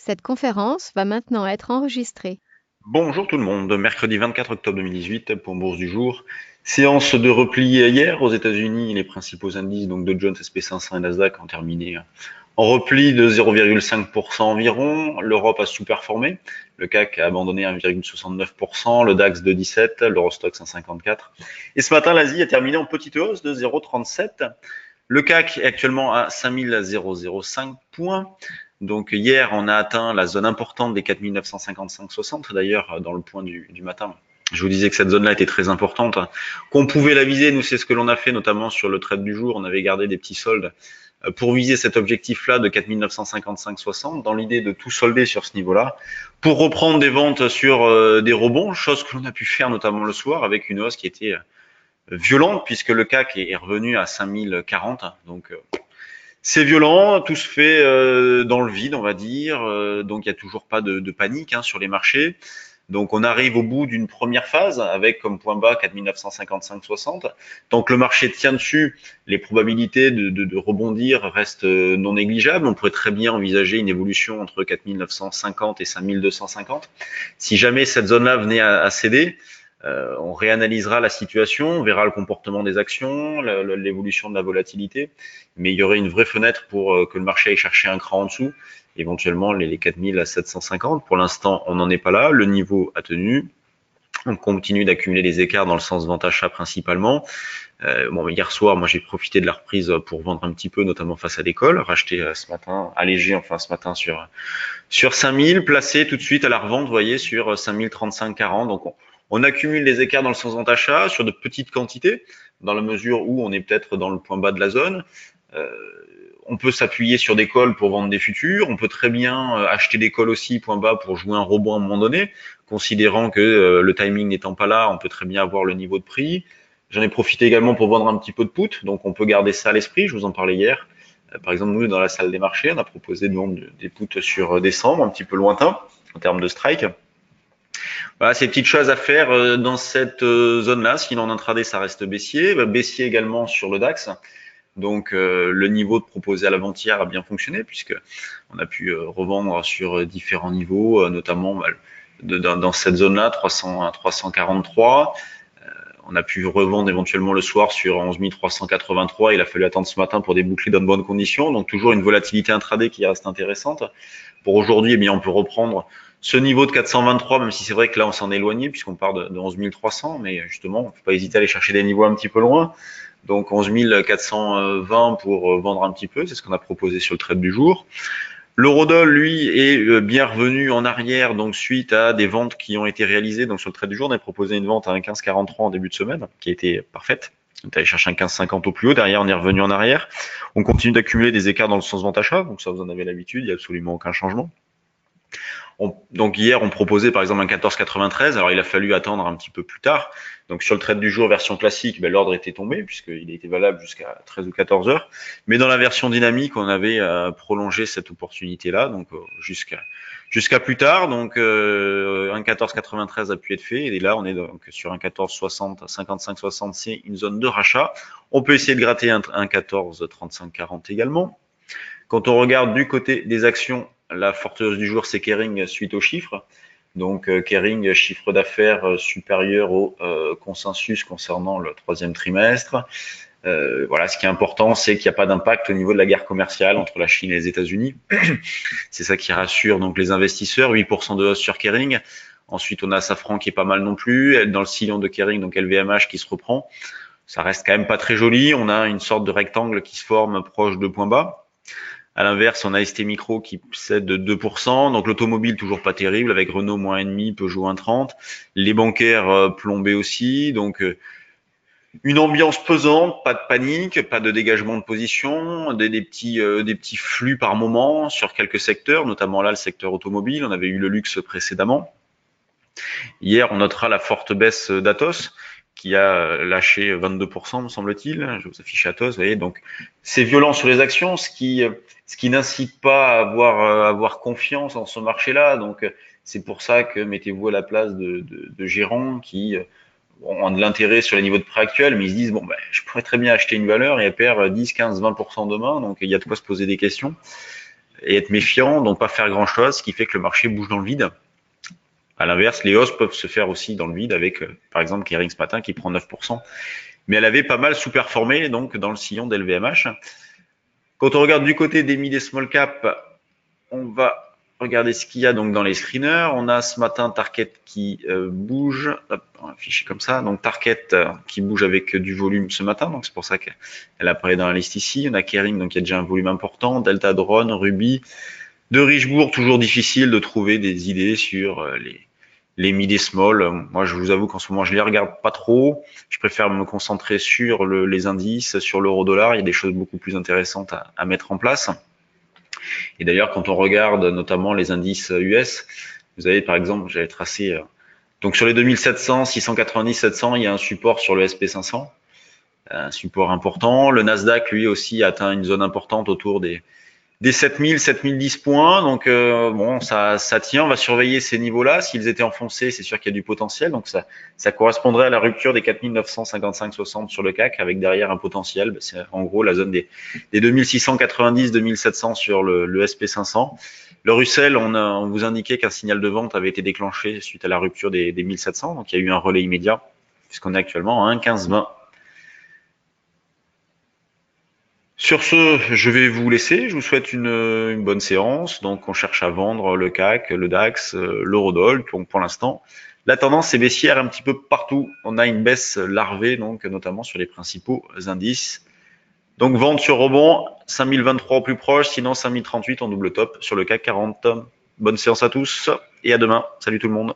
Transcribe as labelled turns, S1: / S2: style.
S1: Cette conférence va maintenant être enregistrée.
S2: Bonjour tout le monde, mercredi 24 octobre 2018 pour Bourse du jour. Séance de repli hier aux États-Unis, les principaux indices, donc Dow Jones, SP500 et Nasdaq, ont terminé en repli de 0,5% environ. L'Europe a sous-performé, le CAC a abandonné 1,69%, le DAX de 17, l'Eurostoxx 154. Et ce matin, l'Asie a terminé en petite hausse de 0,37. Le CAC est actuellement à 5005 points. Donc hier, on a atteint la zone importante des 4955,60. D'ailleurs, dans le point du matin, je vous disais que cette zone-là était très importante, qu'on pouvait la viser. Nous, c'est ce que l'on a fait, notamment sur le trade du jour. On avait gardé des petits soldes pour viser cet objectif-là de 4955,60, dans l'idée de tout solder sur ce niveau-là, pour reprendre des ventes sur des rebonds, chose que l'on a pu faire notamment le soir avec une hausse qui était violente, puisque le CAC est revenu à 5040. Donc c'est violent, tout se fait dans le vide, on va dire. Donc il n'y a toujours pas de panique sur les marchés. Donc on arrive au bout d'une première phase avec comme point bas 4955,60. Tant que le marché tient dessus, les probabilités de rebondir restent non négligeables. On pourrait très bien envisager une évolution entre 4950 et 5250. Si jamais cette zone-là venait à céder, on réanalysera la situation, on verra le comportement des actions, l'évolution de la volatilité, mais il y aurait une vraie fenêtre pour que le marché aille chercher un cran en dessous, éventuellement les 4750. Pour l'instant, on n'en est pas là, le niveau a tenu. On continue d'accumuler des écarts dans le sens vente-achat principalement. Hier soir, moi j'ai profité de la reprise pour vendre un petit peu, notamment face à des calls, racheter ce matin, allégé enfin ce matin sur 5000, placé tout de suite à la revente, vous voyez, sur 5035,40. Donc on accumule les écarts dans le sens d'achat sur de petites quantités, dans la mesure où on est peut-être dans le point bas de la zone. Euh, on peut s'appuyer sur des calls pour vendre des futurs. On peut très bien acheter des calls aussi, point bas, pour jouer un rebond à un moment donné, considérant que le timing n'étant pas là, on peut très bien avoir le niveau de prix. J'en ai profité également pour vendre un petit peu de put, donc on peut garder ça à l'esprit, je vous en parlais hier. Par exemple, nous, dans la salle des marchés, on a proposé de vendre des puts sur décembre, un petit peu lointain en termes de strike. Voilà, ces petites choses à faire dans cette zone-là. Sinon, en intraday, ça reste baissier. Baissier également sur le DAX. Donc, le niveau de proposé à l'avant-hier a bien fonctionné puisque on a pu revendre sur différents niveaux, notamment dans cette zone-là, 300 à 343. On a pu revendre éventuellement le soir sur 11 383. Il a fallu attendre ce matin pour déboucler dans de bonnes conditions. Donc toujours une volatilité intraday qui reste intéressante. Pour aujourd'hui, eh bien, on peut reprendre ce niveau de 423, même si c'est vrai que là, on s'en est éloigné puisqu'on part de 11 300. Mais justement, on ne faut pas hésiter à aller chercher des niveaux un petit peu loin. Donc 11 420 pour vendre un petit peu. C'est ce qu'on a proposé sur le trade du jour. L'eurodoll, lui, est bien revenu en arrière, donc suite à des ventes qui ont été réalisées. Donc sur le trade du jour, on a proposé une vente à 1,1543 en début de semaine, qui a été parfaite. On est allé chercher un 15,50 au plus haut. Derrière, on est revenu en arrière. On continue d'accumuler des écarts dans le sens vente-achat. Donc ça, vous en avez l'habitude. Il n'y a absolument aucun changement. Donc hier, on proposait par exemple un 14,93. Alors il a fallu attendre un petit peu plus tard. Donc sur le trade du jour version classique, l'ordre était tombé puisqu'il était valable jusqu'à 13 ou 14 heures. Mais dans la version dynamique, on avait prolongé cette opportunité-là, donc jusqu'à plus tard. Donc un 14,93 a pu être fait et là on est donc sur un 14,60, 55,60, c'est une zone de rachat. On peut essayer de gratter un 14,35,40 également. Quand on regarde du côté des actions, la forte hausse du jour, c'est Kering suite aux chiffres. Donc Kering, chiffre d'affaires supérieur au consensus concernant le troisième trimestre. Voilà, ce qui est important, c'est qu'il n'y a pas d'impact au niveau de la guerre commerciale entre la Chine et les États-Unis. C'est ça qui rassure donc les investisseurs. 8% de hausse sur Kering. Ensuite, on a Safran qui est pas mal non plus. Dans le sillon de Kering, donc LVMH qui se reprend. Ça reste quand même pas très joli. On a une sorte de rectangle qui se forme proche de points bas. À l'inverse, on a ST Micro qui cède de 2%. Donc l'automobile toujours pas terrible avec Renault moins 1,5, Peugeot 1,30. Les bancaires plombés aussi. Donc une ambiance pesante, pas de panique, pas de dégagement de position, des petits flux par moment sur quelques secteurs, notamment là le secteur automobile. On avait eu le luxe précédemment. Hier, on notera la forte baisse d'Atos qui a lâché 22%, me semble-t-il. Je vous affiche Atos, vous voyez. Donc, c'est violent sur les actions, ce qui n'incite pas à avoir confiance en ce marché-là. Donc, c'est pour ça que mettez-vous à la place de gérants qui ont de l'intérêt sur les niveaux de prêt actuels, mais ils se disent, bon, ben, je pourrais très bien acheter une valeur et elle perd 10, 15, 20% demain. Donc, il y a de quoi se poser des questions. et être méfiant, donc pas faire grand-chose, ce qui fait que le marché bouge dans le vide. À l'inverse, les hausses peuvent se faire aussi dans le vide avec, par exemple, Kering ce matin qui prend 9%. Mais elle avait pas mal sous-performé, donc dans le sillon d'LVMH. Quand on regarde du côté des mid et small cap, on va regarder ce qu'il y a donc dans les screeners. On a ce matin Target qui bouge, hop, on va afficher comme ça. Donc Target qui bouge avec du volume ce matin, donc c'est pour ça qu'elle apparaît dans la liste ici. On a Kering, donc il y a déjà un volume important, Delta Drone, Ruby. De Richebourg, toujours difficile de trouver des idées sur les mid et small. Moi, je vous avoue qu'en ce moment, je les regarde pas trop. Je préfère me concentrer sur les indices, sur l'euro-dollar. Il y a des choses beaucoup plus intéressantes à mettre en place. Et d'ailleurs, quand on regarde notamment les indices US, vous avez par exemple, j'avais tracé donc sur les 2700, 690, 700, il y a un support sur le SP500, un support important. Le Nasdaq, lui aussi, a atteint une zone importante autour des 7000, 7010 points. Donc bon, ça tient. On va surveiller ces niveaux-là. S'ils étaient enfoncés, c'est sûr qu'il y a du potentiel. Donc ça correspondrait à la rupture des 4955-60 sur le CAC, avec derrière un potentiel. C'est en gros la zone des 2690, 2700 sur le SP500. Le Russell, on vous indiquait qu'un signal de vente avait été déclenché suite à la rupture des 1700. Donc il y a eu un relais immédiat puisqu'on est actuellement à 1,1520. Sur ce, je vais vous laisser. Je vous souhaite une bonne séance. Donc, on cherche à vendre le CAC, le DAX, l'Eurodoll. Donc, pour l'instant, la tendance est baissière un petit peu partout. On a une baisse larvée, donc notamment sur les principaux indices. Donc, vente sur rebond, 5023 au plus proche, sinon 5038 en double top sur le CAC 40. Bonne séance à tous et à demain. Salut tout le monde.